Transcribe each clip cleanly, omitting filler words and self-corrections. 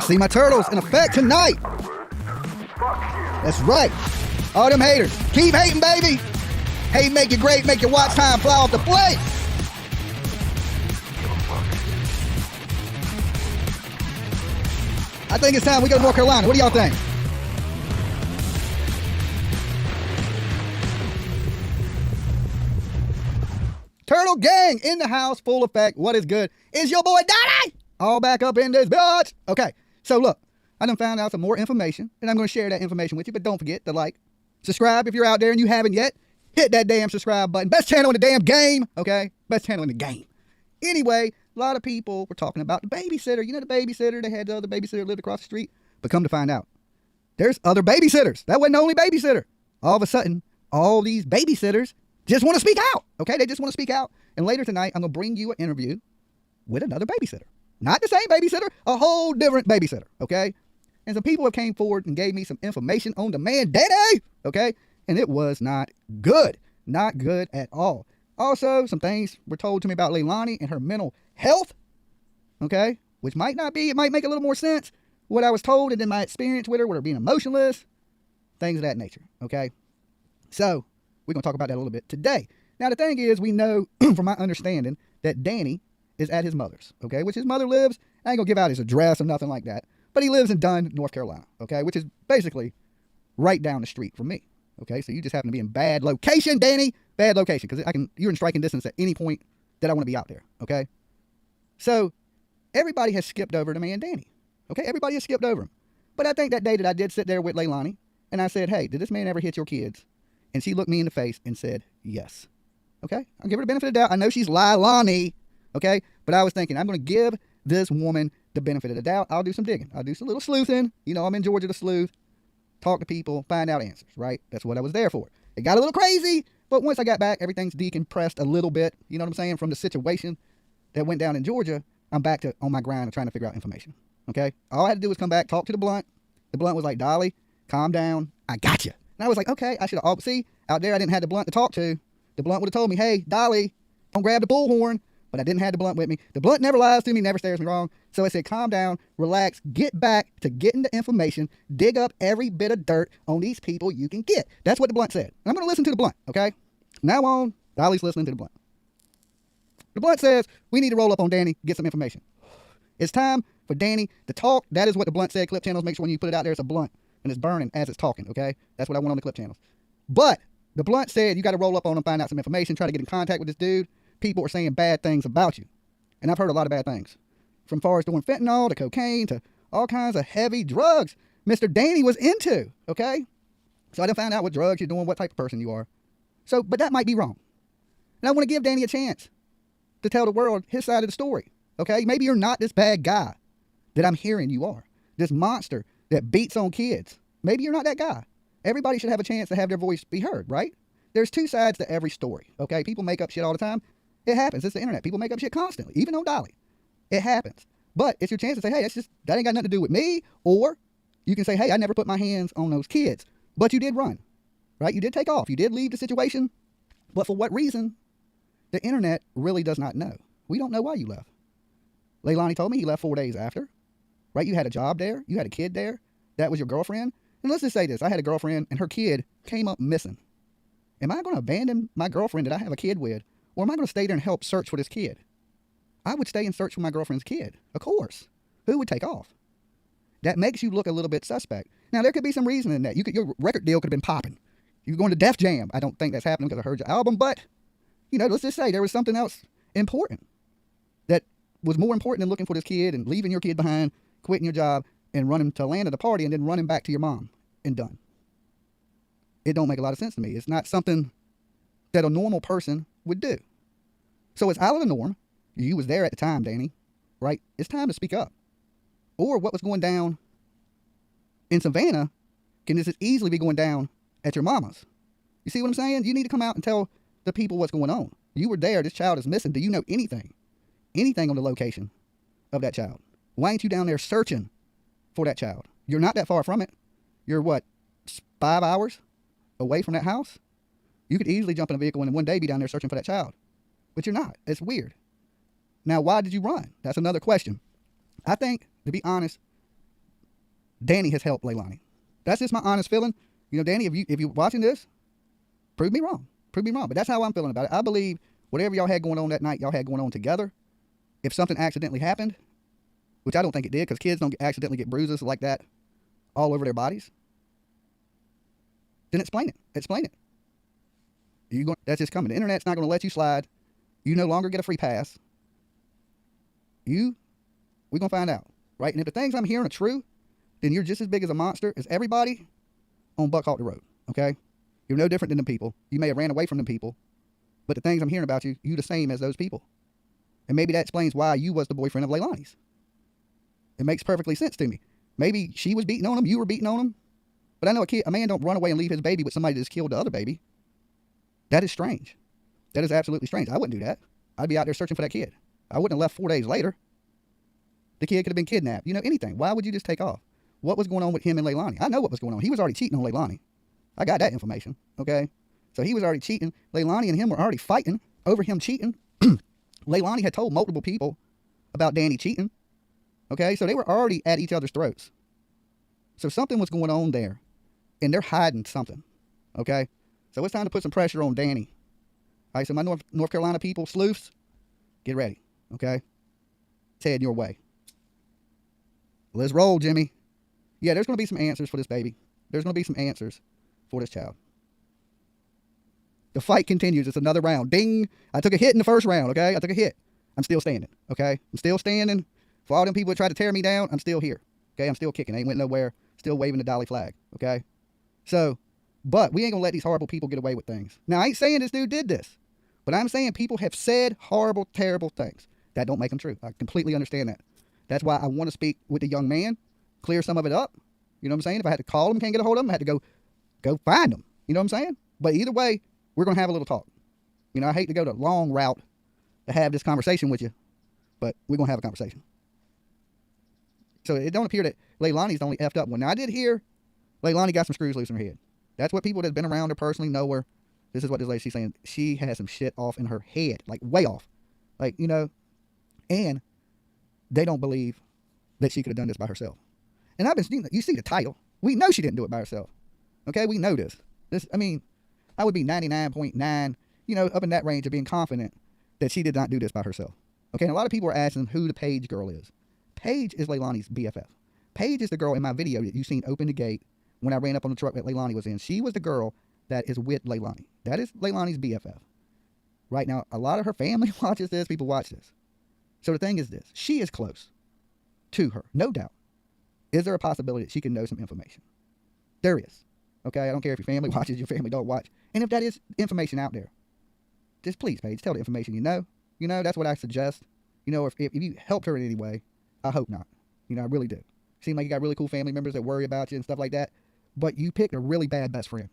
see my turtles in effect tonight. That's right. All them haters, keep hating, baby. Hate make you great, make your watch time fly off the plate. I think it's time we go to North Carolina. What do y'all think? Turtle gang in the house, full effect. What is good? Is your boy Dolly all back up in this bitch? Okay, so look, I done found out some more information, and I'm going to share that information with you, but don't forget to like, subscribe if you're out there and you haven't yet. Hit that damn subscribe button. Best channel in the damn game, okay? Best channel in the game. Anyway, a lot of people were talking about the babysitter. You know the babysitter, they had the other babysitter lived across the street. But come to find out, there's other babysitters. That wasn't the only babysitter. All of a sudden, all these babysitters just want to speak out, okay? They just want to speak out. And later tonight, I'm going to bring you an interview with another babysitter. Not the same babysitter, a whole different babysitter, okay? And some people have came forward and gave me some information on the man Daddy, okay? And it was not good. Not good at all. Also, some things were told to me about Leilani and her mental health, okay? Which might not be, it might make a little more sense what I was told and then my experience with her being emotionless, things of that nature, okay? So, we're going to talk about that a little bit today. Now, the thing is, we know from my understanding that Danny is at his mother's, okay? Which his mother lives, I ain't going to give out his address or nothing like that, but he lives in Dunn, North Carolina, okay? Which is basically right down the street from me, okay? So you just happen to be in bad location, Danny. Bad location, because you're in striking distance at any point that I want to be out there, okay? So, everybody has skipped over the man Danny, okay? Everybody has skipped over him. But I think that day that I did sit there with Leilani, and I said, hey, did this man ever hit your kids? And she looked me in the face and said, yes. Okay? I'll give her the benefit of the doubt. I know she's Leilani, okay? But I was thinking, I'm going to give this woman the benefit of the doubt. I'll do some digging. I'll do some little sleuthing. You know, I'm in Georgia to sleuth. Talk to people, find out answers, right? That's what I was there for. It got a little crazy, but once I got back, everything's decompressed a little bit. You know what I'm saying? From the situation that went down in Georgia, I'm back to on my grind and trying to figure out information, okay? All I had to do was come back, talk to the blunt. The blunt was like, Dolly, calm down. I got you. And I was like, okay, I should have, see, out there I didn't have the blunt to talk to. The blunt would have told me, hey, Dolly, don't grab the bullhorn. But I didn't have the blunt with me. The blunt never lies to me, never stares me wrong. So I said, calm down, relax, get back to getting the information, dig up every bit of dirt on these people you can get. That's what the blunt said. And I'm going to listen to the blunt, okay? Now on, Dolly's listening to the blunt. The blunt says, we need to roll up on Danny, get some information. It's time for Danny to talk. That is what the blunt said. Clip channels, make sure when you put it out there, it's a blunt. And it's burning as it's talking, okay? That's what I want on the clip channels. But the blunt said, you got to roll up on him, find out some information, try to get in contact with this dude. People are saying bad things about you. And I've heard a lot of bad things. From far as doing fentanyl to cocaine to all kinds of heavy drugs Mr. Danny was into, okay? So I done found out what drugs you're doing, what type of person you are. So, but that might be wrong. And I want to give Danny a chance to tell the world his side of the story, okay? Maybe you're not this bad guy that I'm hearing you are. This monster that beats on kids. Maybe you're not that guy. Everybody should have a chance to have their voice be heard, right? There's two sides to every story, okay? People make up shit all the time. It happens. It's the internet. People make up shit constantly, even on Dolly. It happens. But it's your chance to say, hey, that ain't got nothing to do with me. Or you can say, hey, I never put my hands on those kids. But you did run, right? You did take off. You did leave the situation. But for what reason? The internet really does not know. We don't know why you left. Leilani told me he left 4 days after, right? You had a job there. You had a kid there. That was your girlfriend. And let's just say this. I had a girlfriend and her kid came up missing. Am I going to abandon my girlfriend that I have a kid with? Or am I going to stay there and help search for this kid? I would stay and search for my girlfriend's kid. Of course. Who would take off? That makes you look a little bit suspect. Now, there could be some reason in that. Your record deal could have been popping. You were going to Def Jam. I don't think that's happening because I heard your album. But, you know, let's just say there was something else important that was more important than looking for this kid and leaving your kid behind, quitting your job, and running to Atlanta to party and then running back to your mom and done. It don't make a lot of sense to me. It's not something that a normal person would do. So it's out of the norm. You was there at the time, Danny, right? It's time to speak up. Or what was going down in Savannah can just as easily be going down at your mama's. You see what I'm saying? You need to come out and tell the people what's going on. You were there. This child is missing. Do you know anything? Anything on the location of that child? Why ain't you down there searching for that child? You're not that far from it. You're what, 5 hours away from that house? You could easily jump in a vehicle and in one day be down there searching for that child. But you're not. It's weird. Now, why did you run? That's another question. I think, to be honest, Danny has helped Leilani. That's just my honest feeling. You know, Danny, if you're watching this, prove me wrong. Prove me wrong. But that's how I'm feeling about it. I believe whatever y'all had going on that night, y'all had going on together. If something accidentally happened, which I don't think it did, because kids don't accidentally get bruises like that all over their bodies, then explain it. Explain it. That's just coming. The internet's not going to let you slide. You no longer get a free pass. We're going to find out, right? And if the things I'm hearing are true, then you're just as big as a monster as everybody on Buckhawk Road, okay? You're no different than the people. You may have ran away from the people, but the things I'm hearing about you, you the same as those people. And maybe that explains why you was the boyfriend of Leilani's. It makes perfectly sense to me. Maybe she was beating on him, you were beating on him. But I know a man don't run away and leave his baby with somebody that just killed the other baby. That is strange. That is absolutely strange. I wouldn't do that. I'd be out there searching for that kid. I wouldn't have left 4 days later. The kid could have been kidnapped. You know, anything. Why would you just take off? What was going on with him and Leilani? I know what was going on. He was already cheating on Leilani. I got that information, okay? So he was already cheating. Leilani and him were already fighting over him cheating. Leilani had told multiple people about Danny cheating, okay? So they were already at each other's throats. So something was going on there, and they're hiding something, okay? So it's time to put some pressure on Danny. All right, so my North Carolina people, sleuths, get ready, okay? It's heading your way. Let's roll, Jimmy. Yeah, there's going to be some answers for this baby. There's going to be some answers for this child. The fight continues. It's another round. Ding. I took a hit in the first round, okay? I took a hit. I'm still standing, okay? I'm still standing. For all them people that tried to tear me down, I'm still here, okay? I'm still kicking. I ain't went nowhere. Still waving the Dolly flag, okay? So, but we ain't going to let these horrible people get away with things. Now, I ain't saying this dude did this, but I'm saying people have said horrible, terrible things. That don't make them true. I completely understand that. That's why I want to speak with the young man, clear some of it up. You know what I'm saying? If I had to call him, can't get a hold of him, I had to go find him. You know what I'm saying? But either way, we're going to have a little talk. You know, I hate to go the long route to have this conversation with you, but we're going to have a conversation. So it don't appear that Leilani's the only effed up one. Now, I did hear Leilani got some screws loose in her head. That's what people that have been around her personally know her. This is what this lady, she's saying. She has some shit off in her head, like way off. Like, you know, and they don't believe that she could have done this by herself. And you see the title. We know she didn't do it by herself. Okay, we know this. I mean, I would be 99.9, you know, up in that range of being confident that she did not do this by herself. Okay, and a lot of people are asking who the Paige girl is. Paige is Leilani's BFF. Paige is the girl in my video that you seen open the gate when I ran up on the truck that Leilani was in. She was the girl that is with Leilani. That is Leilani's BFF. Right now, a lot of her family watches this. People watch this. So the thing is this. She is close to her, no doubt. Is there a possibility that she can know some information? There is. Okay, I don't care if your family watches, your family don't watch. And if that is information out there, just please, Paige, tell the information you know. You know, that's what I suggest. You know, if you helped her in any way, I hope not. You know, I really do. Seem like you got really cool family members that worry about you and stuff like that. But you picked a really bad best friend.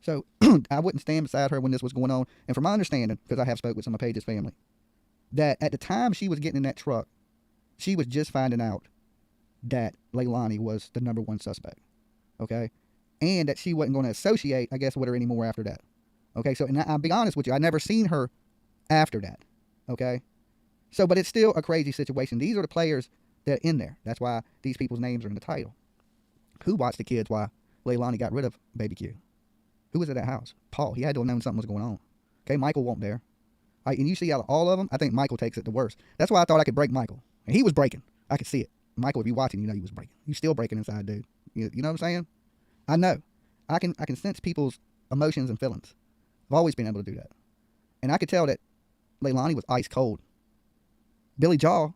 So I wouldn't stand beside her when this was going on. And from my understanding, because I have spoke with some of Paige's family, that at the time she was getting in that truck, she was just finding out that Leilani was the number one suspect. Okay? And that she wasn't going to associate, I guess, with her anymore after that. Okay? So, and I'll be honest with you, I never seen her after that. Okay? So, but it's still a crazy situation. These are the players that are in there. That's why these people's names are in the title. Who watched the kids while Leilani got rid of Baby Q? Who was at that house? Paul. He had to have known something was going on. Okay, Michael wasn't there. All right, and you see out of all of them, I think Michael takes it the worst. That's why I thought I could break Michael. And he was breaking. I could see it. Michael, if you're watching, you know he was breaking. He's still breaking inside, dude. You know what I'm saying? I know. I can sense people's emotions and feelings. I've always been able to do that. And I could tell that Leilani was ice cold. Billy Jaw,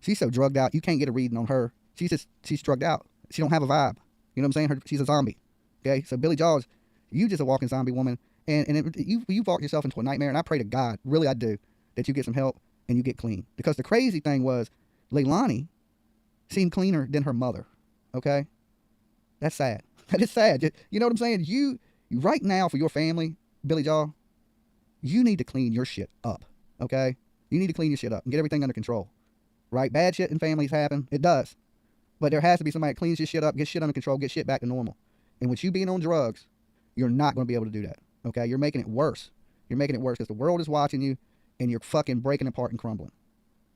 she's so drugged out, you can't get a reading on her. She's drugged out. She don't have a vibe. You know what I'm saying? She's a zombie. Okay? So Billy Jaw's, you just a walking zombie woman. And you've walked yourself into a nightmare. And I pray to God, really I do, that you get some help and you get clean. Because the crazy thing was, Leilani seemed cleaner than her mother. Okay? That's sad. That is sad. You know what I'm saying? You right now for your family, Billy Jaw, you need to clean your shit up. Okay? You need to clean your shit up and get everything under control. Right? Bad shit in families happen. It does. But there has to be somebody that cleans your shit up, gets shit under control, gets shit back to normal. And with you being on drugs, you're not going to be able to do that. Okay? You're making it worse. You're making it worse because the world is watching you and you're fucking breaking apart and crumbling.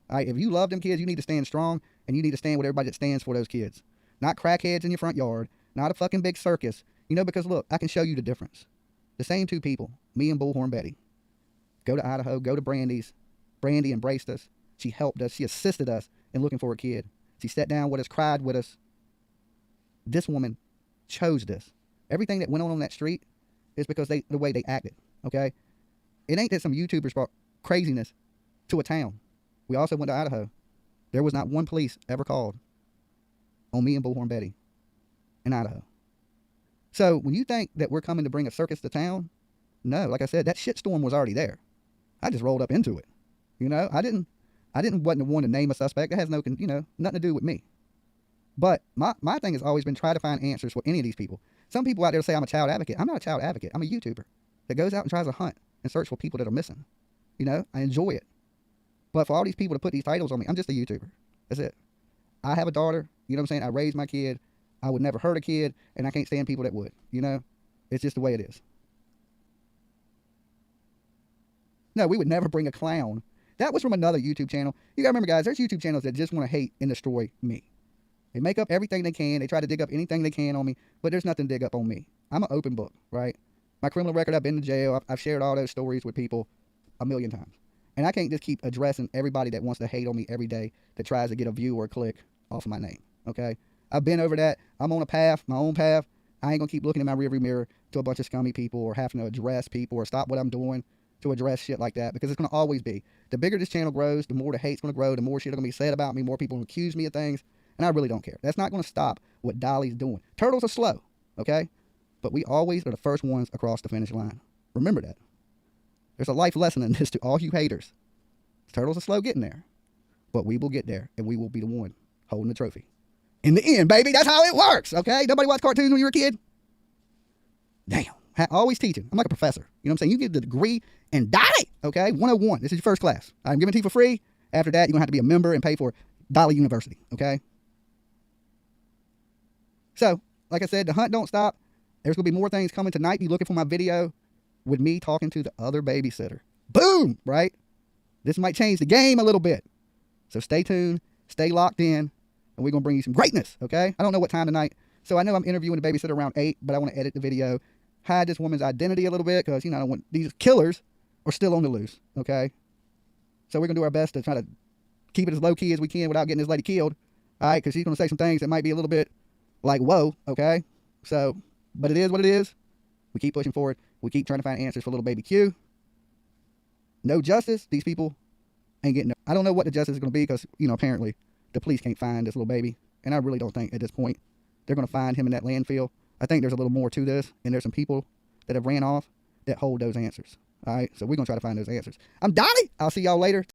All right? If you love them kids, you need to stand strong and you need to stand with everybody that stands for those kids. Not crackheads in your front yard. Not a fucking big circus. You know, because look, I can show you the difference. The same two people, me and Bullhorn Betty, go to Idaho, go to Brandy's. Brandy embraced us. She helped us. She assisted us in looking for a kid. She sat down with us, cried with us. This woman chose this. Everything that went on that street is because the way they acted, okay? It ain't that some YouTubers brought craziness to a town. We also went to Idaho. There was not one police ever called on me and Bullhorn Betty in Idaho. So when you think that we're coming to bring a circus to town, no, like I said, that shitstorm was already there. I just rolled up into it. You know, I wasn't the one to name a suspect. That has no, nothing to do with me. But my thing has always been try to find answers for any of these people. Some people out there say I'm a child advocate. I'm not a child advocate. I'm a YouTuber that goes out and tries to hunt and search for people that are missing. You know, I enjoy it. But for all these people to put these titles on me, I'm just a YouTuber. That's it. I have a daughter. You know what I'm saying? I raised my kid. I would never hurt a kid, and I can't stand people that would. You know? It's just the way it is. No, we would never bring a clown. That was from another YouTube channel. You gotta remember, guys, there's YouTube channels that just want to hate and destroy me. They make up everything they can. They try to dig up anything they can on me, but there's nothing to dig up on me. I'm an open book, right? My criminal record, I've been to jail. I've shared all those stories with people a million times. And I can't just keep addressing everybody that wants to hate on me every day that tries to get a view or a click off of my name, okay? I've been over that. I'm on a path, my own path. I ain't gonna keep looking in my rearview mirror to a bunch of scummy people or having to address people or stop what I'm doing to address shit like that, because it's gonna always be. The bigger this channel grows, the more the hate's gonna grow, the more shit are gonna be said about me, more people will accuse me of things, and I really don't care. That's not gonna stop what Dolly's doing. Turtles are slow, okay? But we always are the first ones across the finish line. Remember that. There's a life lesson in this to all you haters. Turtles are slow getting there, but we will get there, and we will be the one holding the trophy. In the end, baby, that's how it works, okay? Nobody watched cartoons when you were a kid? Damn. Always teaching. I'm like a professor. You know what I'm saying? You get the degree and Dolly, okay? 101. This is your first class. I'm giving it to you for free. After that, you're going to have to be a member and pay for Dolly University, okay? So, like I said, the hunt don't stop. There's going to be more things coming tonight. Be looking for my video with me talking to the other babysitter. Boom, right? This might change the game a little bit. So stay tuned. Stay locked in. And we're going to bring you some greatness, okay? I don't know what time tonight. So I know I'm interviewing the babysitter around 8, but I want to edit the video, hide this woman's identity a little bit, because, I don't want these killers are still on the loose, okay? So we're going to do our best to try to keep it as low-key as we can without getting this lady killed, all right? Because she's going to say some things that might be a little bit like, whoa, okay? So, but it is what it is. We keep pushing forward. We keep trying to find answers for little baby Q. No justice. These people ain't getting no. I don't know what the justice is going to be, because, apparently the police can't find this little baby. And I really don't think at this point they're going to find him in that landfill. I think there's a little more to this, and there's some people that have ran off that hold those answers. All right, so we're going to try to find those answers. I'm Dolly. I'll see y'all later.